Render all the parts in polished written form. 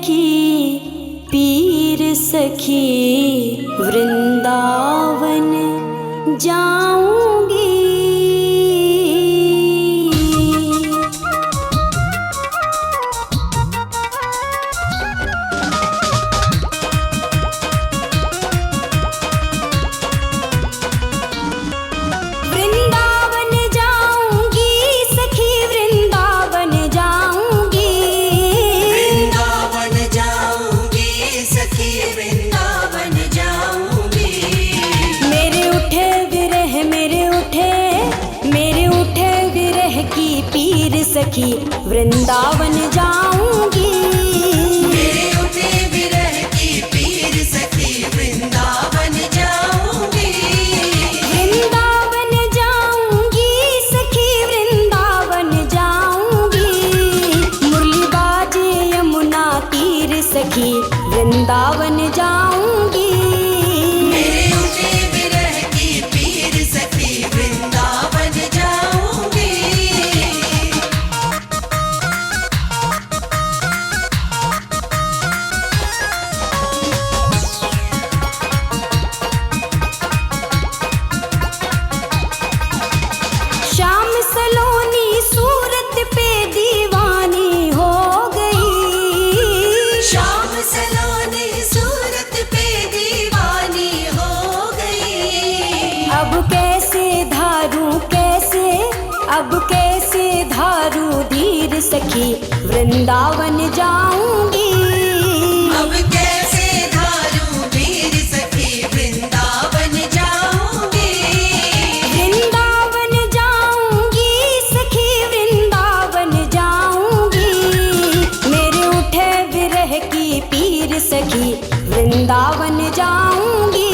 की पीर सखी वृंदावन जाऊंगी। वृंदावन जाऊंगी सखी वृंदावन जाऊंगी। वृंदावन जाऊंगी सखी वृंदावन जाऊंगी। मेरे उठे विरह की पीर सखी वृंदावन जाऊंगी। मेरे उठे विरह की पीर सखी वृंदावन जाऊंगी। वृंदावन जाऊंगी सखी वृंदावन जाऊंगी। मुरली बाजे यमुना तीर सखी वृंदावन जाऊंगी। मेरे उठे विरह की पीर सखी वृंदावन जाऊंगी। शाम सलोनी सूरत पे दीवानी हो गई। शाम सलोनी सूरत पे दीवानी हो गई। अब कैसे धारू धीर सखी वृंदावन जाऊंगी। अब कैसे धारू वीर सखी वृंदावन जाऊंगी। वृंदावन जाऊंगी सखी वृंदावन जाऊंगी। मेरे उठे विरह की पीर सखी वृंदावन जाऊंगी।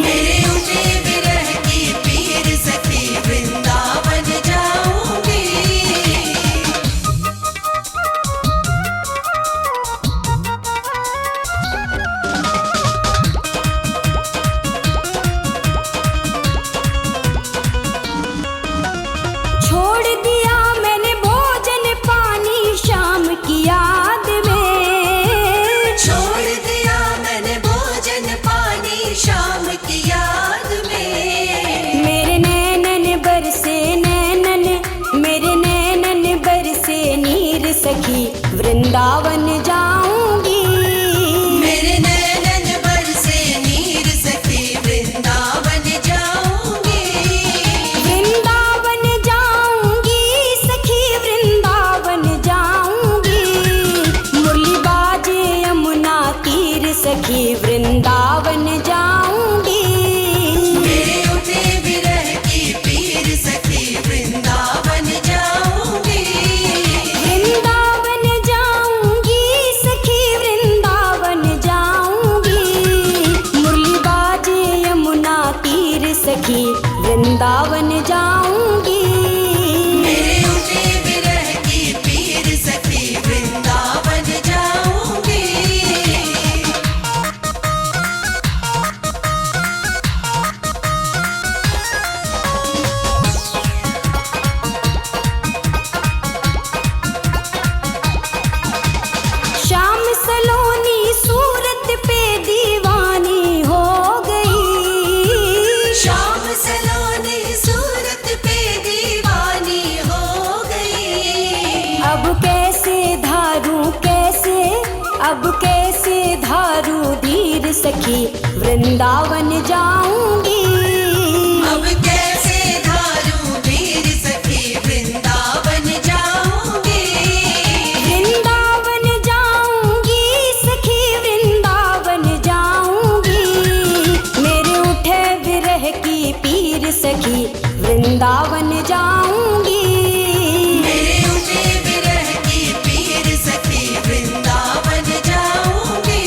मेरे उठे विरह की पीर सखी वृंदावन जाऊंगी। छोड़ दिया मैंने भोजन पानी शाम की याद में। छोड़ दिया मैंने भोजन पानी शाम की याद में। मेरे नैनन बरसे नीर सखी वृंदावन जाऊंगी। मेरे नैनन बरसे नीर सखी वृंदावन जाऊंगी। वृंदावन जाऊंगी सखी वृंदावन जाऊंगी। मुरली बाजे यमुना तीर सखी वृंदावन जाऊंगी। मेरे उठे विरह की पीर सखी वृंदावन जाऊंगी। वृंदावन जाऊंगी सखी वृंदावन जाऊंगी। मुरली बाजे यमुना तीर सखी वृंदावन जाऊंगी। मेरे उठे विरह की पीर सखी वृंदावन जाऊंगी। शाम सलोनी सूरत पे दीवानी हो गई। शाम सलोनी सूरत पे दीवानी हो गई। अब कैसे धारू धीर सखी वृंदावन जाऊंगी। अब कैसे धारू वीर सखी वृंदावन जाऊंगी। वृंदावन जाऊंगी सखी वृंदावन जाऊंगी। मेरे उठे विरह की पीर सखी वृंदावन जाऊंगी। मेरे उठे विरह की पीर सखी वृंदावन जाऊंगी।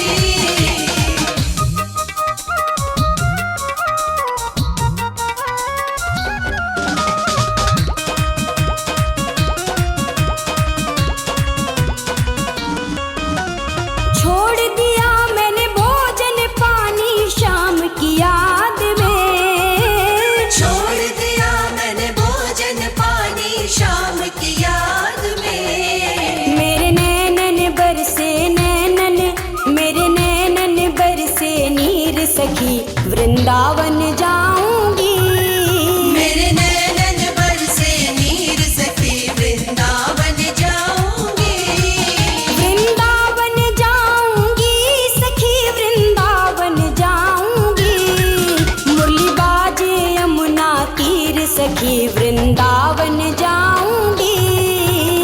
वृंदावन जाऊंगी। मेरे नैनन बरसे नीर सखी वृंदावन जाऊंगी। वृंदावन जाऊंगी सखी वृंदावन जाऊंगी। मुरली बाजे यमुना तीर सखी वृंदावन जाऊंगी।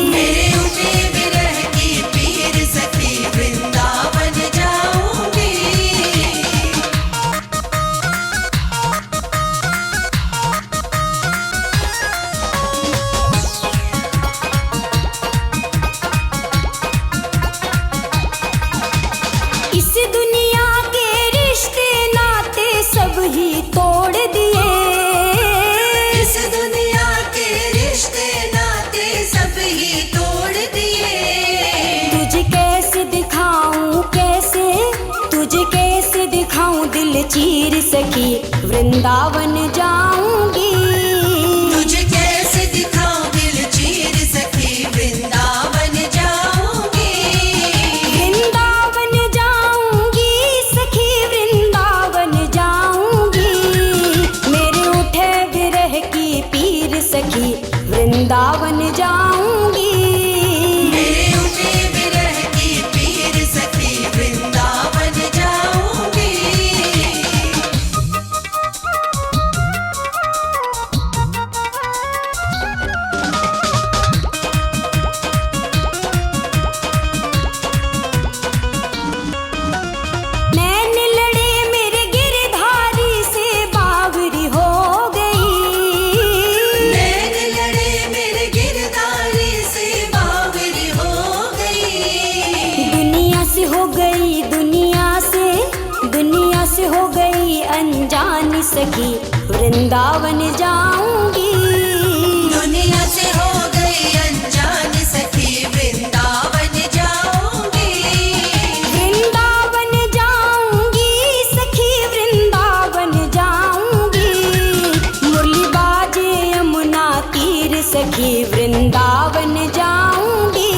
मेरे उठे विरह की पीर सखी वृंदावन जाऊंगी। इस दुनिया के रिश्ते नाते सब ही तोड़ दिए। इस दुनिया के रिश्ते नाते सब ही तोड़ दिए। तुझे कैसे दिखाऊं कैसे, तुझे कैसे दिखाऊं दिल चीर सखी वृंदावन जाऊंगी। तुझे कैसे दिखाऊं दिल चीर सखी वृंदावन जाऊंगी। वृंदावन जाऊंगी सखी वृंदावन जाऊंगी। मेरे उठे विरह की पीर सखी वृंदावन जाऊंगी। मेरे उठे विरह की पीर सखी वृंदावन जाऊंगी। नैन लड़े मेरे गिरधारी से बावरी हो गई। नैन लड़े मेरे गिरधारी से बावरी हो गई। दुनिया से हो गई दुनिया से हो गई अनजानी सखी वृंदावन जाऊंगी। दुनिया से हो गई अनजान सखी वृंदावन जाऊंगी। वृंदावन जाऊंगी सखी वृंदावन जाऊंगी। मुरली बाजे यमुना तीर सखी वृंदावन जाऊंगी।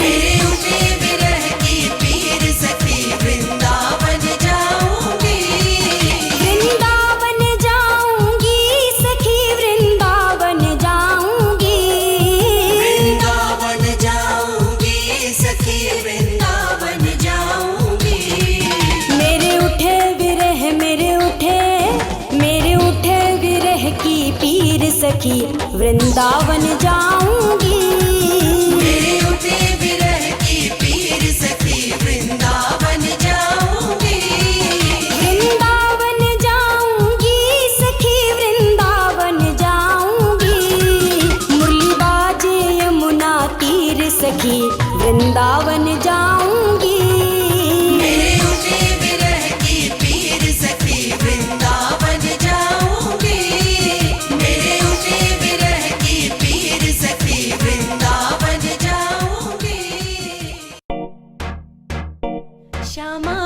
मेरे उठे विरह की पीर सखी वृंदावन जाऊंगी। वृंदावन जाऊंगी सखी वृंदावन जाऊंगी। वृंदावन जाऊंगी सखी वृंदावन जाऊंगी। मेरे उठे विरह की पीर सखी वृंदावन जाऊंगी। मेरे उठे विरह की पीर सखी वृंदावन जाऊंगी। वृंदावन जाऊंगी सखी वृंदावन जाऊंगी। मुरली बाजे यमुना तीर सखी वृंदावन जाऊंगी। मेरे उठे विरह की पीर सखी वृंदावन जाऊंगी। मेरे उठे विरह की पीर सखी वृंदावन जाऊंगी। श्यामा